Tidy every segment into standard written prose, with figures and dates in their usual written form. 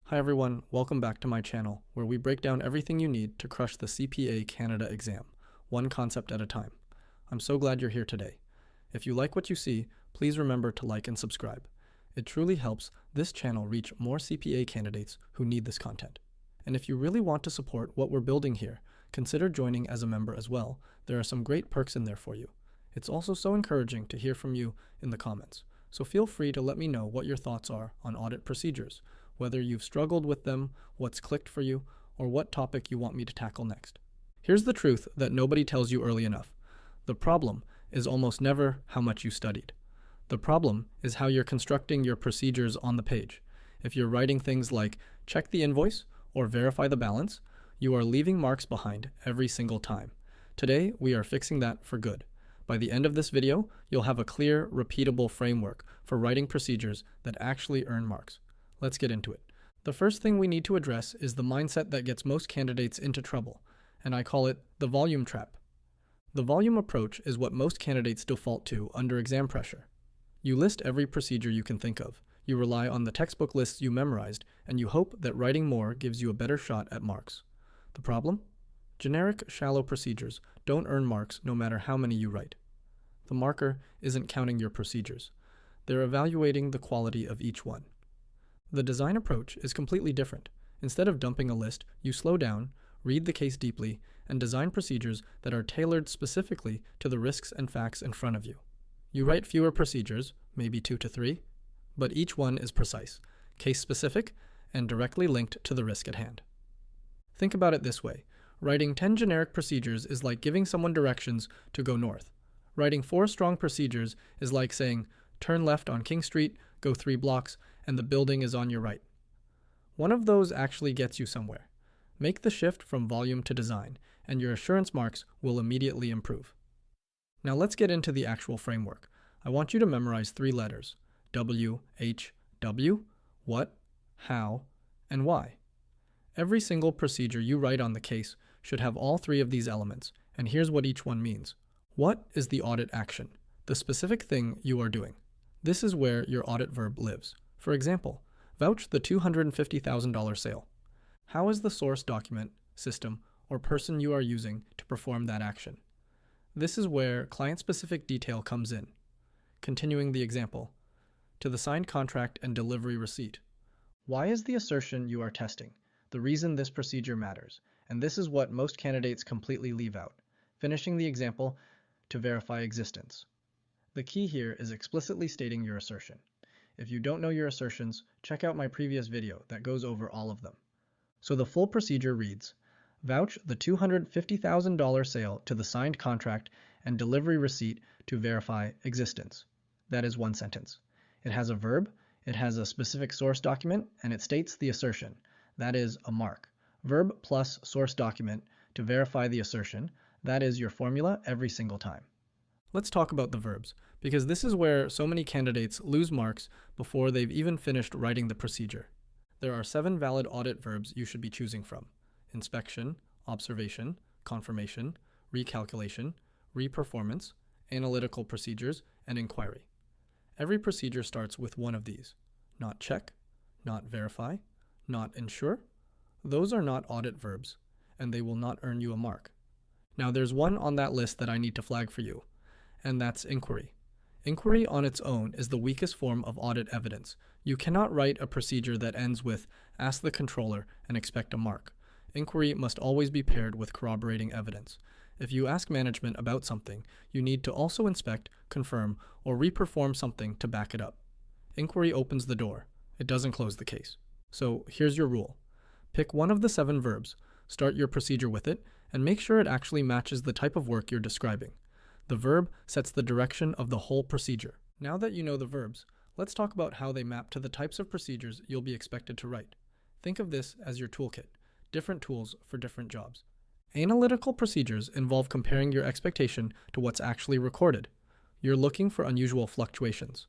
Hi everyone, welcome back to my channel, where we break down everything you need to crush the CPA Canada exam, one concept at a time. I'm so glad you're here today. If you like what you see, please remember to like and subscribe. It truly helps this channel reach more CPA candidates who need this content. And if you really want to support what we're building here, consider joining as a member as well. There are some great perks in there for you. It's also so encouraging to hear from you in the comments, so feel free to let me know what your thoughts are on audit procedures, whether you've struggled with them, what's clicked for you, or what topic you want me to tackle next. Here's the truth that nobody tells you early enough. The problem is almost never how much you studied. The problem is how you're constructing your procedures on the page. If you're writing things like check the invoice or verify the balance, you are leaving marks behind every single time. Today, we are fixing that for good. By the end of this video, you'll have a clear, repeatable framework for writing procedures that actually earn marks. Let's get into it. The first thing we need to address is the mindset that gets most candidates into trouble, and I call it the volume trap. The volume approach is what most candidates default to under exam pressure. You list every procedure you can think of. You rely on the textbook lists you memorized, and you hope that writing more gives you a better shot at marks. The problem? Generic, shallow procedures don't earn marks no matter how many you write. The marker isn't counting your procedures. They're evaluating the quality of each one. The design approach is completely different. Instead of dumping a list, you slow down, read the case deeply, and design procedures that are tailored specifically to the risks and facts in front of you. You write fewer procedures, maybe 2 to 3, but each one is precise, case-specific, and directly linked to the risk at hand. Think about it this way. Writing 10 generic procedures is like giving someone directions to go north. Writing 4 strong procedures is like saying, turn left on King Street, go 3 blocks, and the building is on your right. One of those actually gets you somewhere. Make the shift from volume to design, and your assurance marks will immediately improve. Now let's get into the actual framework. I want you to memorize 3 letters: W, H, W, what, how, and why. Every single procedure you write on the case should have all 3 of these elements, and here's what each one means. What is the audit action? The specific thing you are doing. This is where your audit verb lives. For example, vouch the $250,000 sale. How is the source document, system, or person you are using to perform that action? This is where client-specific detail comes in. Continuing the example, to the signed contract and delivery receipt. Why is the assertion you are testing the reason this procedure matters? And this is what most candidates completely leave out. Finishing the example, to verify existence. The key here is explicitly stating your assertion. If you don't know your assertions, check out my previous video that goes over all of them. So the full procedure reads, vouch the $250,000 sale to the signed contract and delivery receipt to verify existence. That is one sentence. It has a verb, it has a specific source document, and it states the assertion. That is a mark. Verb plus source document to verify the assertion. That is your formula every single time. Let's talk about the verbs, because this is where so many candidates lose marks before they've even finished writing the procedure. There are 7 valid audit verbs you should be choosing from: inspection, observation, confirmation, recalculation, reperformance, analytical procedures, and inquiry. Every procedure starts with one of these. Not check, not verify, not ensure. Those are not audit verbs, and they will not earn you a mark. Now there's one on that list that I need to flag for you, and that's inquiry. Inquiry on its own is the weakest form of audit evidence. You cannot write a procedure that ends with ask the controller and expect a mark. Inquiry must always be paired with corroborating evidence. If you ask management about something, you need to also inspect, confirm, or reperform something to back it up. Inquiry opens the door. It doesn't close the case. So here's your rule. Pick one of the 7 verbs, start your procedure with it, and make sure it actually matches the type of work you're describing. The verb sets the direction of the whole procedure. Now that you know the verbs, let's talk about how they map to the types of procedures you'll be expected to write. Think of this as your toolkit, different tools for different jobs. Analytical procedures involve comparing your expectation to what's actually recorded. You're looking for unusual fluctuations.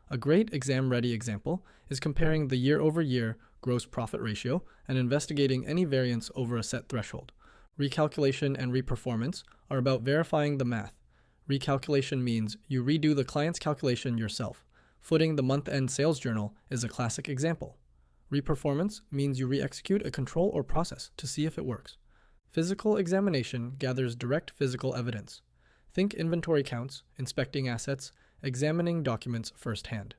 A great exam-ready example is comparing the year-over-year gross profit ratio and investigating any variance over a set threshold. Recalculation and reperformance are about verifying the math. Recalculation means you redo the client's calculation yourself. Footing the month-end sales journal is a classic example. Reperformance means you re-execute a control or process to see if it works. Physical examination gathers direct physical evidence. Think inventory counts, inspecting assets, examining documents firsthand.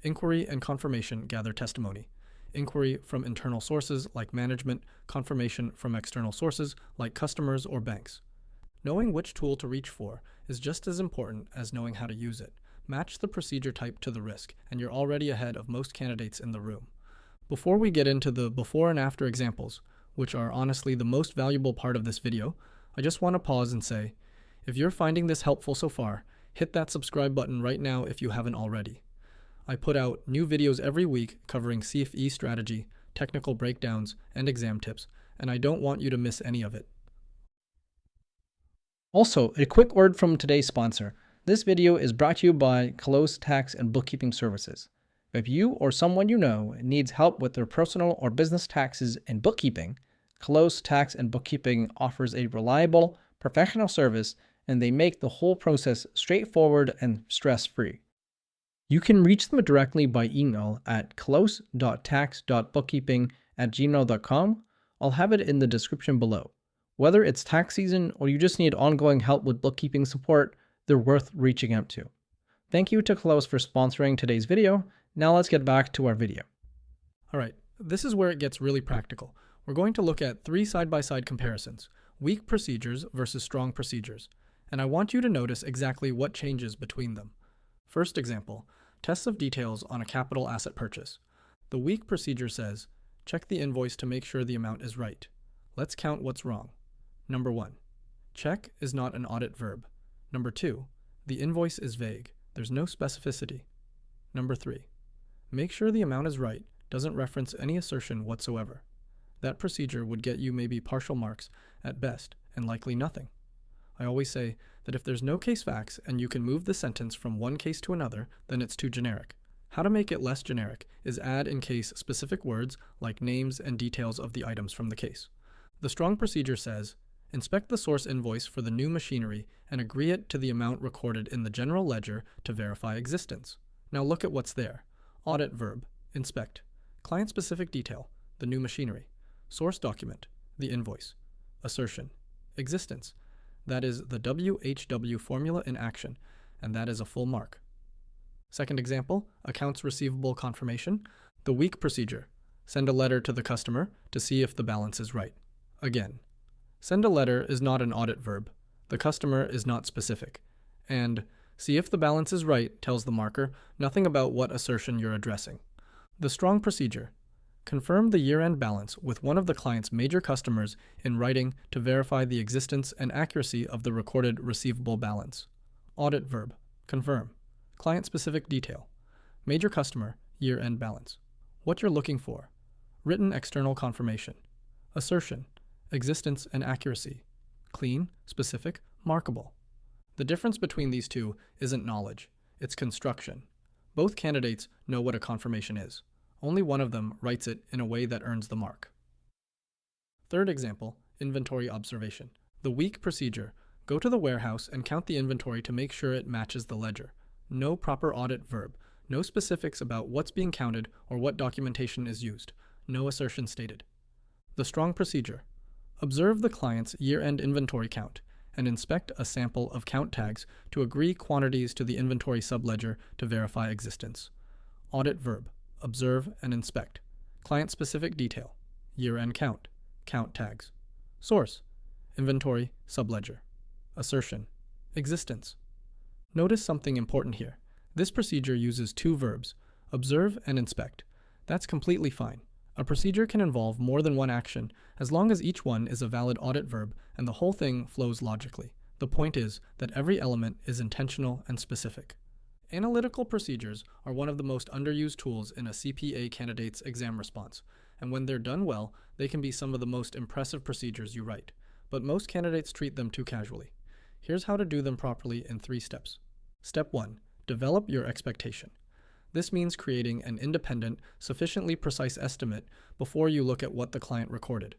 Inquiry and confirmation gather testimony. Inquiry from internal sources like management, confirmation from external sources like customers or banks. Knowing which tool to reach for is just as important as knowing how to use it. Match the procedure type to the risk, and you're already ahead of most candidates in the room. Before we get into the before and after examples, which are honestly the most valuable part of this video, I just want to pause and say, if you're finding this helpful so far, hit that subscribe button right now if you haven't already. I put out new videos every week covering CFE strategy, technical breakdowns, and exam tips, and I don't want you to miss any of it. Also, a quick word from today's sponsor. This video is brought to you by Close Tax and Bookkeeping Services. If you or someone you know needs help with their personal or business taxes and bookkeeping, Close Tax and Bookkeeping offers a reliable, professional service, and they make the whole process straightforward and stress-free. You can reach them directly by email at close.tax.bookkeeping@gmail.com. I'll have it in the description below. Whether it's tax season or you just need ongoing help with bookkeeping support, they're worth reaching out to. Thank you to Close for sponsoring today's video. Now let's get back to our video. Alright, this is where it gets really practical. We're going to look at 3 side-by-side comparisons, weak procedures versus strong procedures, and I want you to notice exactly what changes between them. First example, tests of details on a capital asset purchase. The weak procedure says, check the invoice to make sure the amount is right. Let's count what's wrong. Number 1, check is not an audit verb. Number 2, the invoice is vague. There's no specificity. Number 3, make sure the amount is right doesn't reference any assertion whatsoever. That procedure would get you maybe partial marks at best and likely nothing. I always say that if there's no case facts and you can move the sentence from one case to another, then it's too generic. How to make it less generic is add in case specific words like names and details of the items from the case. The strong procedure says, inspect the source invoice for the new machinery and agree it to the amount recorded in the general ledger to verify existence. Now look at what's there. Audit verb, inspect. Client-specific detail, the new machinery. Source document, the invoice. Assertion, existence. That is the WHW formula in action, and that is a full mark. Second example, accounts receivable confirmation. The weak procedure, send a letter to the customer to see if the balance is right. Again, send a letter is not an audit verb. The customer is not specific. And see if the balance is right tells the marker nothing about what assertion you're addressing. The strong procedure, confirm the year-end balance with one of the client's major customers in writing to verify the existence and accuracy of the recorded receivable balance. Audit verb, confirm. Client-specific detail, major customer, year-end balance. What you're looking for, written external confirmation. Assertion, existence and accuracy. Clean, specific, markable. The difference between these two isn't knowledge, it's construction. Both candidates know what a confirmation is. Only one of them writes it in a way that earns the mark. Third example, inventory observation. The weak procedure, go to the warehouse and count the inventory to make sure it matches the ledger. No proper audit verb, no specifics about what's being counted or what documentation is used, no assertion stated. The strong procedure, observe the client's year-end inventory count and inspect a sample of count tags to agree quantities to the inventory subledger to verify existence. Audit verb, observe and inspect. Client-specific detail, year-end count, count tags. Source, inventory, subledger. Assertion, existence. Notice something important here. This procedure uses 2 verbs, observe and inspect. That's completely fine. A procedure can involve more than one action as long as each one is a valid audit verb and the whole thing flows logically. The point is that every element is intentional and specific. Analytical procedures are one of the most underused tools in a CPA candidate's exam response, and when they're done well, they can be some of the most impressive procedures you write, but most candidates treat them too casually. Here's how to do them properly in 3 steps. Step 1. Develop your expectation. This means creating an independent, sufficiently precise estimate before you look at what the client recorded.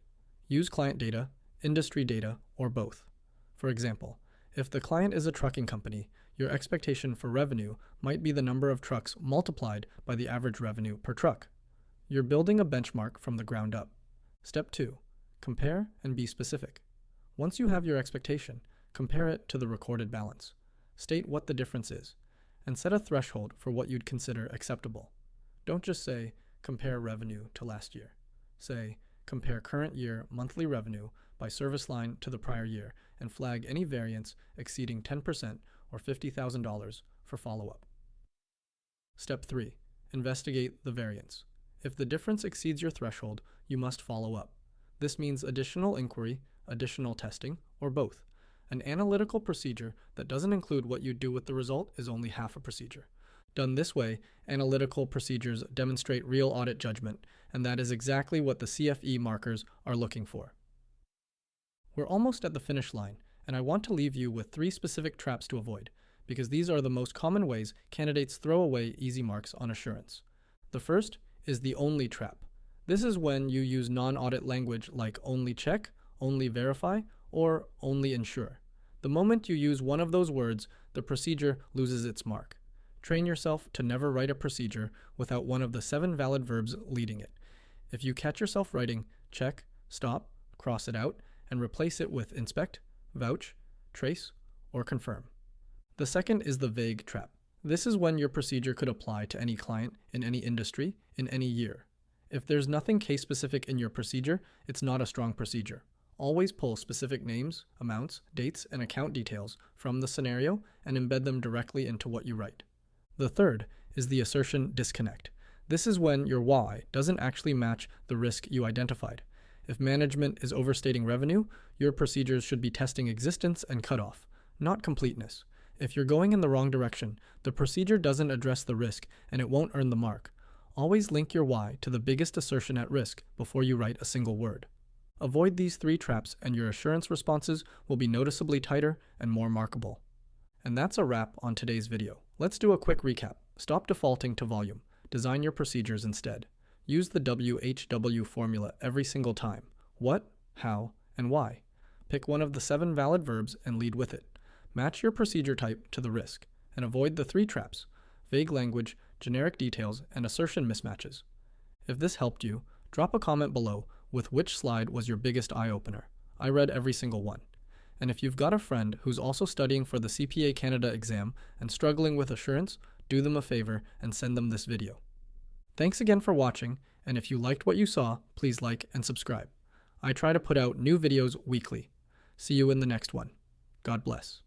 Use client data, industry data, or both. For example, if the client is a trucking company, your expectation for revenue might be the number of trucks multiplied by the average revenue per truck. You're building a benchmark from the ground up. Step 2. Compare and be specific. Once you have your expectation, compare it to the recorded balance. State what the difference is, and set a threshold for what you'd consider acceptable. Don't just say, compare revenue to last year. Say, compare current year monthly revenue by service line to the prior year and flag any variance exceeding 10% or $50,000 for follow-up. Step 3. Investigate the variance. If the difference exceeds your threshold, you must follow up. This means additional inquiry, additional testing, or both. An analytical procedure that doesn't include what you do with the result is only half a procedure. Done this way, analytical procedures demonstrate real audit judgment, and that is exactly what the CFE markers are looking for. We're almost at the finish line, and I want to leave you with 3 specific traps to avoid, because these are the most common ways candidates throw away easy marks on assurance. The first is the only trap. This is when you use non-audit language like only check, only verify, or only ensure. The moment you use one of those words, the procedure loses its mark. Train yourself to never write a procedure without one of the 7 valid verbs leading it. If you catch yourself writing check, stop, cross it out, and replace it with inspect, vouch, trace, or confirm. The second is the vague trap. This is when your procedure could apply to any client, in any industry, in any year. If there's nothing case-specific in your procedure, it's not a strong procedure. Always pull specific names, amounts, dates, and account details from the scenario and embed them directly into what you write. The third is the assertion disconnect. This is when your why doesn't actually match the risk you identified. If management is overstating revenue, your procedures should be testing existence and cutoff, not completeness. If you're going in the wrong direction, the procedure doesn't address the risk and it won't earn the mark. Always link your why to the biggest assertion at risk before you write a single word. Avoid these 3 traps and your assurance responses will be noticeably tighter and more markable. And that's a wrap on today's video. Let's do a quick recap. Stop defaulting to volume. Design your procedures instead. Use the WHW formula every single time. What, how, and why. Pick one of the 7 valid verbs and lead with it. Match your procedure type to the risk, and avoid the 3 traps: vague language, generic details, and assertion mismatches. If this helped you, drop a comment below with which slide was your biggest eye-opener. I read every single one. And if you've got a friend who's also studying for the CPA Canada exam and struggling with assurance, do them a favor and send them this video. Thanks again for watching, and if you liked what you saw, please like and subscribe. I try to put out new videos weekly. See you in the next one. God bless.